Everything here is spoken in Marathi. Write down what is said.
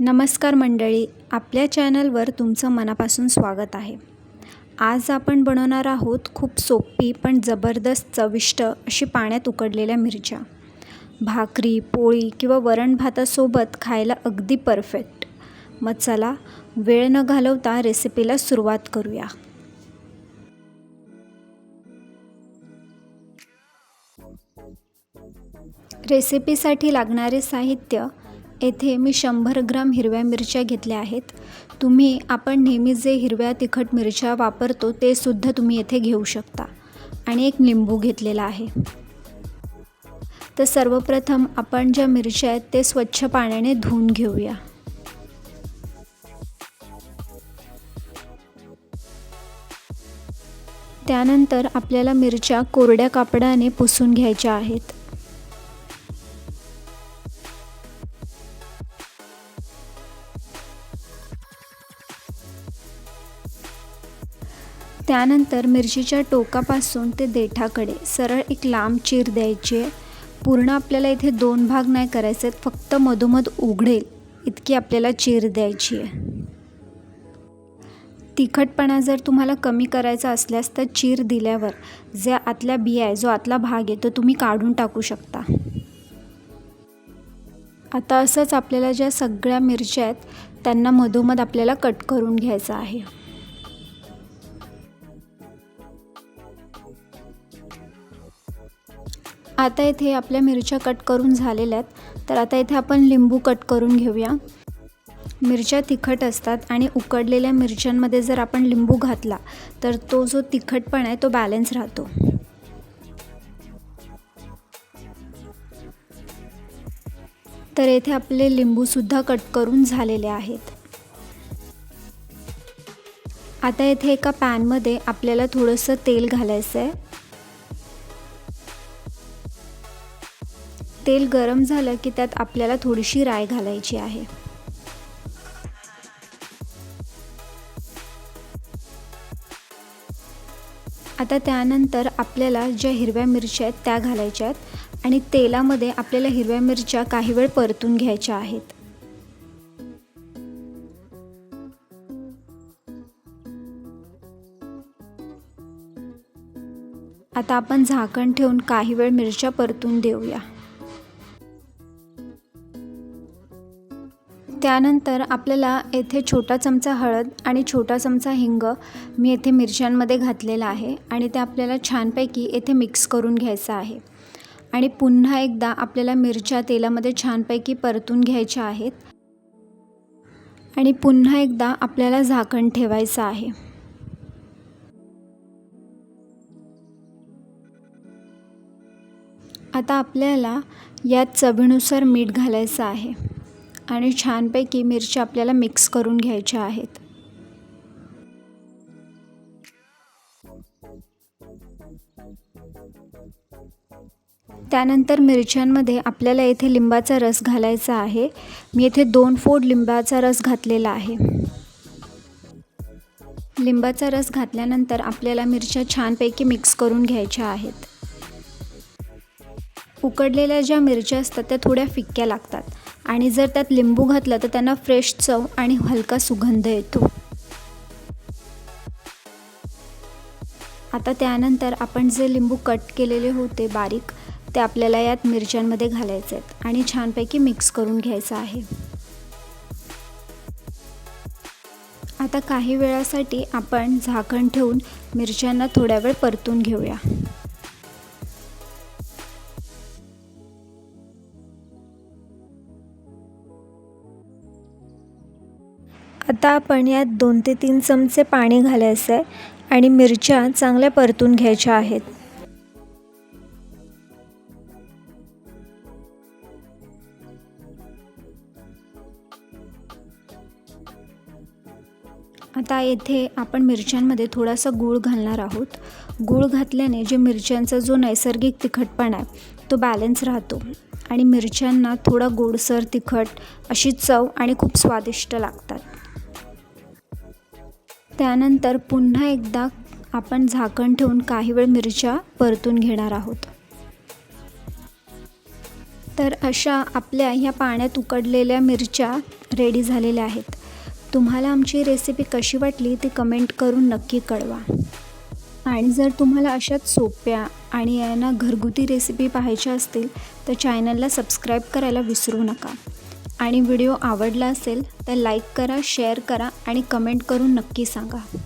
नमस्कार मंडळी, आपल्या चॅनलवर तुमचं मनापासून स्वागत आहे। आज आपण बनवणार आहोत खूप सोपी पण जबरदस्त चविष्ट अशी पाण्यात उकडलेल्या मिरच्या। भाकरी, पोळी किंवा वरण भातासोबत खायला अगदी परफेक्ट। मग चला वेळ न घालवता रेसिपीला सुरुवात करूया। रेसिपीसाठी लागणारे साहित्य येथे मी 100 ग्राम हिरव्या मिरच्या घेतल्या आहेत। तुम्ही आपण नेहमी जे हिरव्या तिखट मिरच्या वापरतो ते सुद्धा तुम्ही येथे घेऊ शकता। आणि एक लिंबू घेतलेला आहे। तर सर्वप्रथम आपण ज्या मिरच्या आहेत ते स्वच्छ पाण्याने धुवून घेऊया। त्यानंतर आपल्याला मिरच्या कोरड्या कापडाने पुसून घ्यायच्या आहेत। त्यानंतर मिरचीच्या टोकापासून ते देठाकडे सरळ एक लांब चीर द्यायची आहे। पूर्ण आपल्याला इथे 2 भाग नाही करायचे आहेत, फक्त मधोमध उघडेल इतकी आपल्याला चीर द्यायची आहे। तिखटपणा जर तुम्हाला कमी करायचा असल्यास तर चीर दिल्यावर जे आतल्या बिया आहे, जो आतला भाग आहे तो तुम्ही काढून टाकू शकता। आता असंच आपल्याला ज्या सगळ्या मिरच्या आहेत त्यांना मधोमध आपल्याला कट करून घ्यायचं आहे। आता इथे आपल्या मिरच्या कट करून झालेल्या आहेत, तर आता इथे आपण लिंबू कट करून घेऊया। मिरच्या तिखट असतात आणि उकडलेल्या मिरच्यांमध्ये जर आपण लिंबू घातला तर तो जो तिखटपणा आहे तो बॅलन्स राहतो। तर इथे आपले लिंबू सुद्धा कट करून झालेले आहेत। आता इथे एका पॅनमध्ये आपल्याला थोडंसं तेल घालायचं आहे। तेल गरम झालं की त्यात आपल्याला थोडीशी राई घालायची आहे। आता त्यानंतर आपल्याला ज्या हिरव्या मिरच्या आहेत त्या घालायच्या आहेत आणि तेलामध्ये आपल्याला हिरव्या मिरच्या काही वेळ परतून घ्यायच्या आहेत। आता आपण झाकण ठेवून काही वेळ मिरच्या परतून देऊया। त्यानंतर आपल्याला येथे छोटा चमचा हळद आणि छोटा चमचा हिंग मी येथे मिरच्यांमध्ये घातलेला आहे आणि ते आपल्याला छानपैकी येथे मिक्स करून घ्यायचं आहे। आणि पुन्हा एकदा आपल्याला मिरच्या तेलामध्ये छानपैकी परतून घ्यायच्या आहेत आणि पुन्हा एकदा आपल्याला झाकण ठेवायचं आहे। आता आपल्याला यात चवीनुसार मीठ घालायचं आहे आणि छानपैकी मिरच्या आपल्याला मिक्स करून घ्यायच्या आहेत। त्यानंतर मिरच्यांमध्ये आपल्याला येथे लिंबाचा रस घालायचा आहे। मी येथे 2 फोड लिंबाचा रस घातलेला आहे। लिंबाचा रस घातल्यानंतर आपल्याला मिरच्या छानपैकी मिक्स करून घ्यायच्या आहेत। उकडलेल्या ज्या मिरच्या असतात त्या थोड्या फिक्क्या लागतात आणि जर त्यात लिंबू घातलं तर त्यांना फ्रेश चव आणि हलका सुगंध येतो। आता त्यानंतर आपण जे लिंबू कट केलेले होते बारीक ते आपल्याला यात मिरच्यांमध्ये घालायचे आहेत आणि छानपैकी मिक्स करून घ्यायचं आहे। आता काही वेळासाठी आपण झाकण ठेवून मिरच्यांना थोड्या वेळ परतून घेऊया। आता आपण यात 2 ते 3 चमचे पाणी घालायचं आहे आणि मिरच्या चांगल्या परतून घ्यायच्या आहेत। आता येथे आपण मिरच्यांमध्ये थोडासा गूळ घालणार आहोत। गूळ घातल्याने जे मिरच्यांचा जो नैसर्गिक तिखटपणा आहे तो बॅलन्स राहतो आणि मिरच्यांना थोडा गोडसर तिखट अशी चव आणि खूप स्वादिष्ट लागतात। त्यानंतर पुन्हा एकदा आपण झाकण ठेवून काही वेळ मिरच्या परतून घेणार आहोत। तर अशा आपल्या ह्या पाण्यात उकडलेल्या मिरच्या रेडी झालेल्या आहेत. तुम्हाला आमची रेसिपी कशी वाटली ती कमेंट करून नक्की कळवा. आणि जर तुम्हाला अशाच सोप्या आणि यांना घरगुती रेसिपी पाहायच्या असतील तर चॅनलला सबस्क्राईब करायला विसरू नका. आणि व्हिडिओ आवडला असेल तर लाईक करा, शेअर करा आणि कमेंट करून नक्की सांगा.